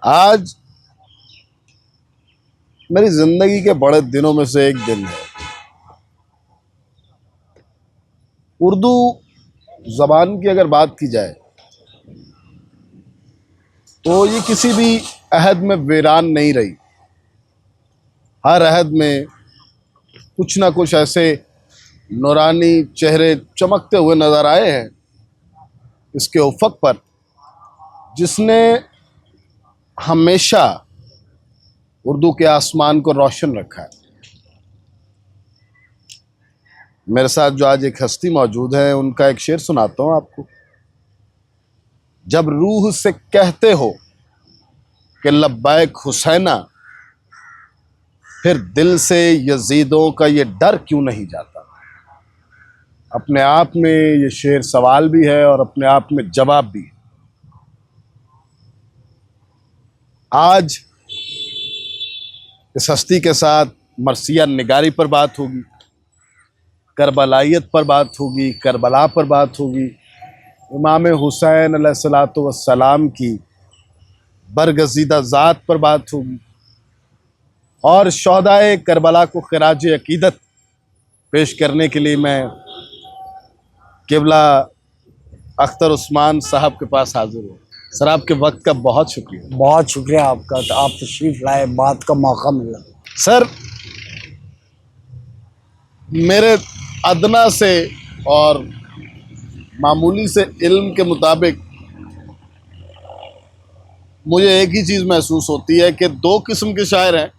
आज मेरी जिंदगी के बड़े दिनों में से एक दिन है। उर्दू जबान की अगर बात की जाए तो ये किसी भी अहद में वीरान नहीं रही। हर अहद में कुछ ना कुछ ऐसे नूरानी चेहरे चमकते हुए नजर आए हैं इसके उफक पर, जिसने हमेशा उर्दू के आसमान को रोशन रखा है। मेरे साथ जो आज एक हस्ती मौजूद है, उनका एक शेर सुनाता हूं आपको। जब रूह से कहते हो कि लब्बैक हुसैना, फिर दिल से यजीदों का ये डर क्यों नहीं जाता। अपने आप में ये शेर सवाल भी है और अपने आप में जवाब भी है। आज इस हस्ती के साथ मरसिया निगारी पर बात होगी, करबलाइयत पर बात होगी, करबला पर बात होगी, इमाम हुसैन अलैहिस्सलातु वस्सलाम की बरगज़ीदा ज़ात पर बात होगी और शोहदाए करबला को खिराज अकीदत पेश करने के लिए मैं क़िबला अख्तर उस्मान साहब के पास हाजिर हूँ। सर, आपके वक्त का बहुत शुक्रिया। बहुत शुक्रिया आपका, तो आप तशरीफ़ लाए, बात का मौका मिला। सर, मेरे अदना से और मामूली से इल्म के मुताबिक मुझे एक ही चीज़ महसूस होती है कि दो किस्म के शायर हैं।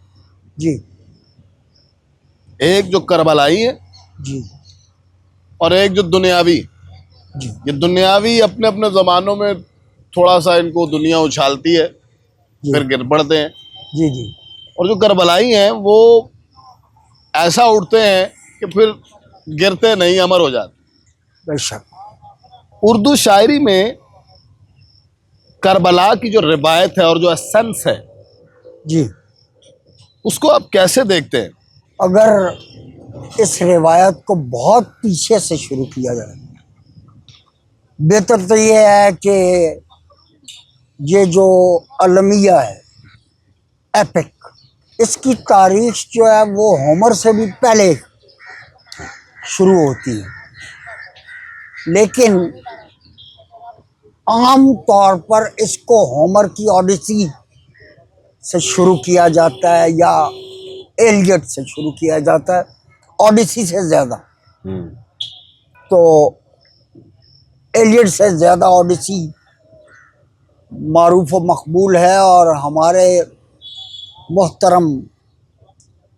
जी एक जो करबलाई है जी और एक जो दुनियावी। जी ये दुनियावी अपने अपने ज़मानों में थोड़ा सा इनको दुनिया उछालती है, फिर गिर पड़ते हैं। जी जी और जो करबलाई हैं वो ऐसा उठते हैं कि फिर गिरते नहीं, अमर हो जाते। बेशक। उर्दू शायरी में करबला की जो रिवायत है और जो एसेंस है, जी, उसको आप कैसे देखते हैं? अगर इस रिवायत को बहुत पीछे से शुरू किया जाए, बेहतर तो ये है कि ये जो अलमिया है, एपिक, इसकी तारीख जो है वो होमर से भी पहले शुरू होती है। लेकिन आम तौर पर इसको होमर की ओडिसी से शुरू किया जाता है या एलियट से शुरू किया जाता है, ओडिसी से ज़्यादा। तो एलियट से ज़्यादा ओडिसी मारूफ व मकबूल है और हमारे मोहतरम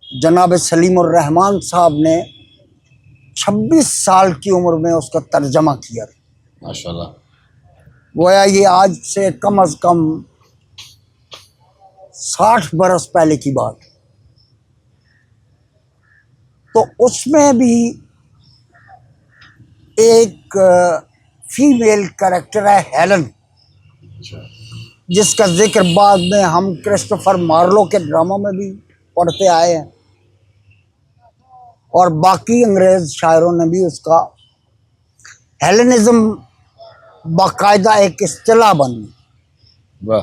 जनाब सलीमुर रहमान साहब ने 26 साल की उम्र में उसका तर्जमा किया। माशाल्लाह। गोया ये आज से कम अज़ कम 60 बरस पहले की बात। तो उसमें भी एक फीमेल कैरेक्टर है हेलन, जिसका जिक्र बाद में हम क्रिस्टोफर मार्लो के ड्रामा में भी पढ़ते आए हैं और बाकी अंग्रेज शायरों ने भी उसका हेलेनिज्म बाकायदा एक इस्तिलाह बनी। वाह।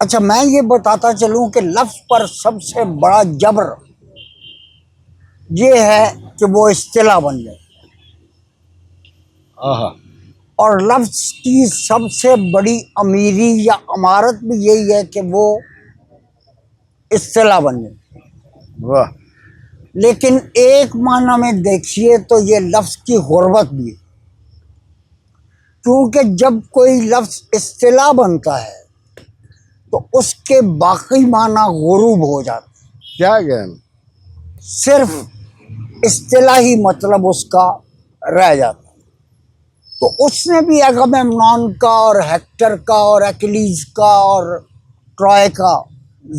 अच्छा, मैं ये बताता चलूं कि लफ्ज़ पर सबसे बड़ा जबर ये है कि वो इस्तिलाह बन जाए, और लफ्ज़ की सबसे बड़ी अमीरी या अमारत भी यही है कि वो इस्तिलाह बन जाए। वाह। लेकिन एक माना में देखिए तो ये लफ्ज़ की गुर्बत भी है, क्योंकि जब कोई लफ्ज़ इस्तिलाह बनता है तो उसके बाकी माना गुरूब हो जाते हैं। क्या ज्ञान। सिर्फ इस्तिलाही मतलब उसका रह जाता है। तो उसने भी अगमेम्नॉन का और हेक्टर का और एक्लीज का और ट्रॉय का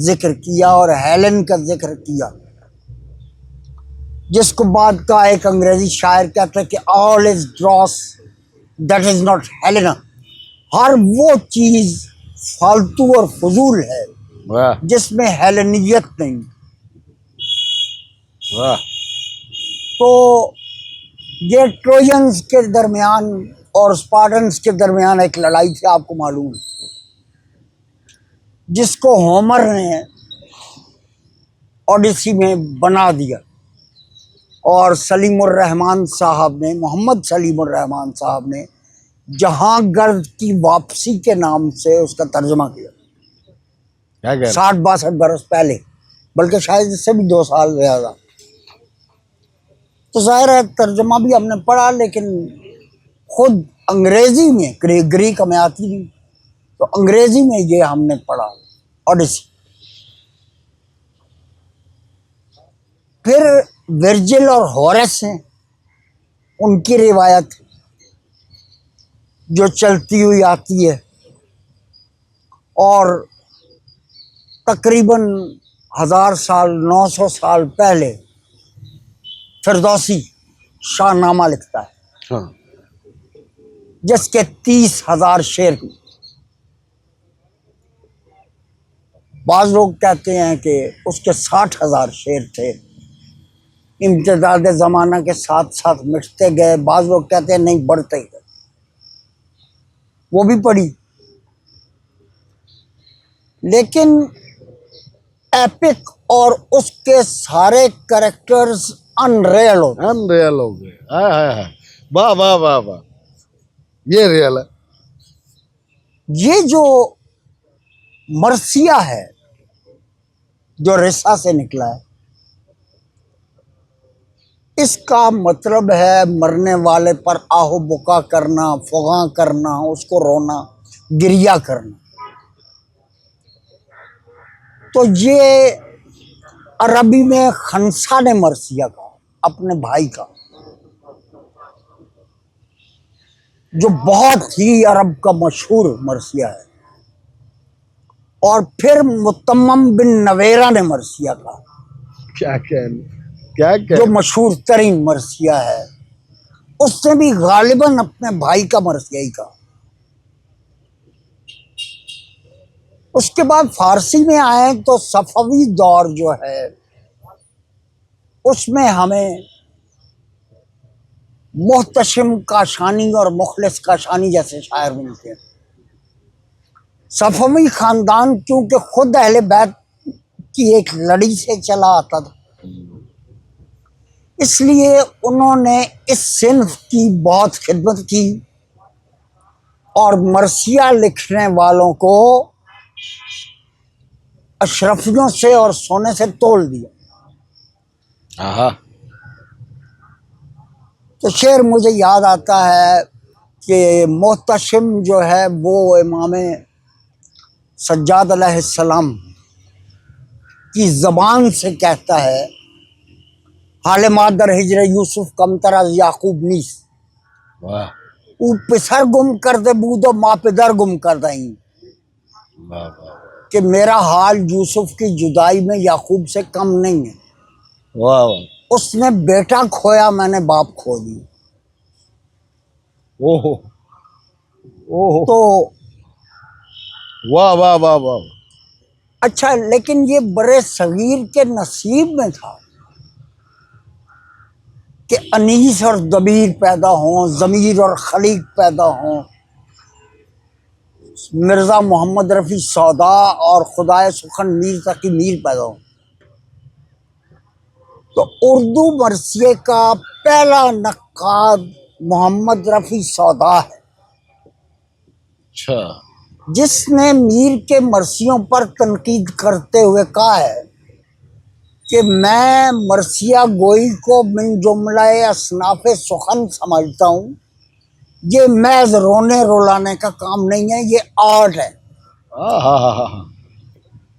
जिक्र किया और हेलन का जिक्र किया, जिसको बाद का एक अंग्रेजी शायर कहता है कि all is dross that is not Helena. हर वो चीज़ फालतू और फजूल है वाह। जिसमें हेलेनियत नहीं। वाह। तो ये ट्रोजन्स के दरमियान और स्पार्टन्स के दरमियान एक लड़ाई थी, आपको मालूम है। जिसको होमर ने ओडिसी में बना दिया और सलीमुर रहमान साहब ने, मोहम्मद सलीमुर रहमान साहब ने जहांगीर की वापसी के नाम से उसका तर्जुमा किया। क्या कह रहे 60-62 बरस पहले, बल्कि शायद इससे भी 2 साल ज़्यादा। तो जाहिर है तर्जुमा भी हमने पढ़ा, लेकिन खुद अंग्रेजी में, ग्रीक हमें आती नहीं, तो अंग्रेजी में ये हमने पढ़ा ओडिसी। फिर वर्जिल और होरेस हैं, उनकी रिवायत जो चलती हुई आती है, और तकरीबन 1000 साल 900 साल पहले फिरदौसी शाहनामा लिखता है, हाँ, जिसके 30,000 शेर। बाज़ लोग कहते हैं कि उसके 60,000 शेर थे, इम्तिदाद ज़माना के साथ साथ मिटते गए। बाज़ लोग कहते हैं नहीं, बढ़ते गए। वो भी पढ़ी, लेकिन एपिक और उसके सारे कैरेक्टर्स अनरियल होते हैं। अनरियल हो गए। हाय हाय हाय, वाह वाह वाह वाह, ये रियल है। ये जो मरसिया है, जो रिसा से निकला है, इसका मतलब है मरने वाले पर आहो बुका करना, फुगा करना, उसको रोना, गिरिया करना। तो ये अरबी में खनसा ने मरसिया कहा अपने भाई का, जो बहुत ही अरब का मशहूर मरसिया है। और फिर मुतम्मम बिन नवेरा ने मरसिया कहा, क्या कहने, क्या जो कहने। मशहूर तरीन मरसिया है। उसने भी गालिबन अपने भाई का मरसिया ही कहा। उसके बाद फारसी में आए तो सफवी दौर जो है, उसमें हमें मुहतशिम काशानी और मुखलिस काशानी जैसे शायर मिलते हैं। सफवी खानदान क्योंकि खुद अहले बैत की एक लड़ी से चला आता था, इसलिए उन्होंने इस सिन्फ की बहुत खिदमत की और मरसिया लिखने वालों को अशरफियों से और सोने से तोल दिया। आहा, तो शेर मुझे याद आता है कि मुहतशिम जो है वो इमाम सज्जाद अलैहिस्सलाम की ज़बान से कहता है, हाले मादर हिजर यूसुफ कम तरह याकूब नीस, वाह ऊ पिसर गुम कर दे बूदो माँ पिदर गुम कर दई, वाह वाह कि मेरा हाल यूसुफ की जुदाई में याकूब से कम नहीं है। वाह वाह, उसने बेटा खोया, मैंने बाप खो दिया। ओहो ओहो, तो वाह वाह वाह वाह। अच्छा, लेकिन ये बड़े सगीर के नसीब में था कि अनीस और दबीर पैदा हों, ज़मीर और खलीक पैदा हों, मिर्ज़ा मोहम्मद रफ़ी सौदा और खुदाए सुखन मीर तकी मीर पैदा हों। तो उर्दू मरसिए का पहला नक्काद मोहम्मद रफ़ी सौदा है, अच्छा, जिसने मीर के मरसियों पर तनकीद करते हुए कहा है कि मैं मरसिया गोई को मिन जुमलाए असनाफ़े सुखन समझता हूँ, ये महज रोने रुलाने का काम नहीं है, ये आर्ट है। आहा,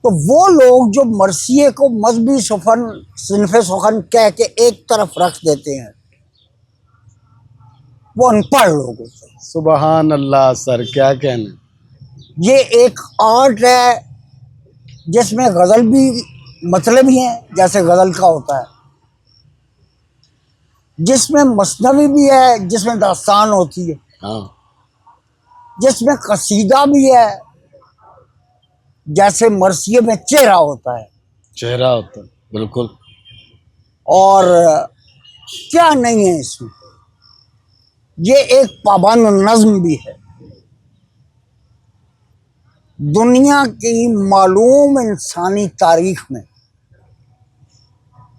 तो वो लोग जो मरसिए को मजहबी सुखन, सिनफ़े सुखन कह के एक तरफ रख देते हैं, वो अनपढ़ लोग होते हैं। सुबहान अल्लाह सर, क्या कहने। ये एक आर्ट है जिसमें गज़ल भी मतलब ही है, जैसे गज़ल का होता है, जिसमें मसनवी भी है, जिसमें दास्तान होती है, हाँ, जिसमें कसीदा भी है, जैसे मरसिए में चेहरा होता है, चेहरा होता है, बिल्कुल। और क्या नहीं है इसमें। ये एक पाबंद नज्म भी है। दुनिया की मालूम इंसानी तारीख में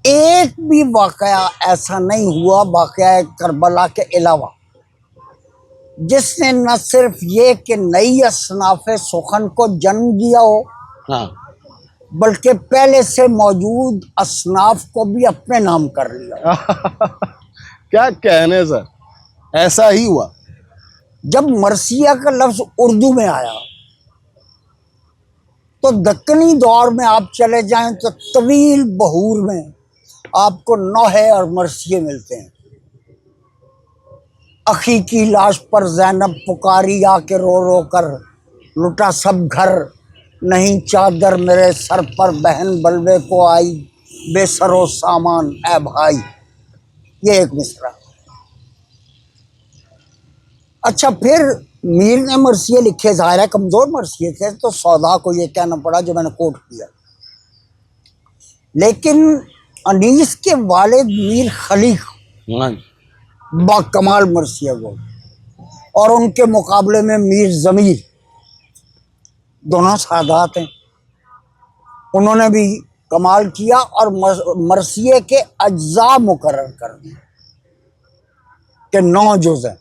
एक भी वाकया ऐसा नहीं हुआ, वाकया करबला के अलावा, जिसने न सिर्फ ये कि नई असनाफ़े सुखन को जन्म दिया हो, हाँ। बल्कि पहले से मौजूद असनाफ को भी अपने नाम कर लिया। क्या कहने सर, ऐसा ही हुआ। जब मरसिया का लफ्ज उर्दू में आया तो दक्कनी दौर में आप चले जाएं तो तवील बहूर में आपको नौहे और मरसिये मिलते हैं। अखी की लाश पर ज़ैनब पुकारी आके रो रो कर, लुटा सब घर नहीं चादर मेरे सर पर, बहन बलवे को आई बेसरो सामान ए भाई। ये एक मिसरा। अच्छा, फिर मीर ने मरसिये लिखे, ज़ाहिर है कमज़ोर मरसिये थे, तो सौदा को ये कहना पड़ा जो मैंने कोट किया। लेकिन अनीस के वालिद मीर खलीक बाकमाल मरसिया वो, और उनके मुकाबले में मीर ज़मीर, दोनों सादात हैं। उन्होंने भी कमाल किया और मरसिये के अज्जा मुकर्रर कर दिए कि 9 जुज़ हैं।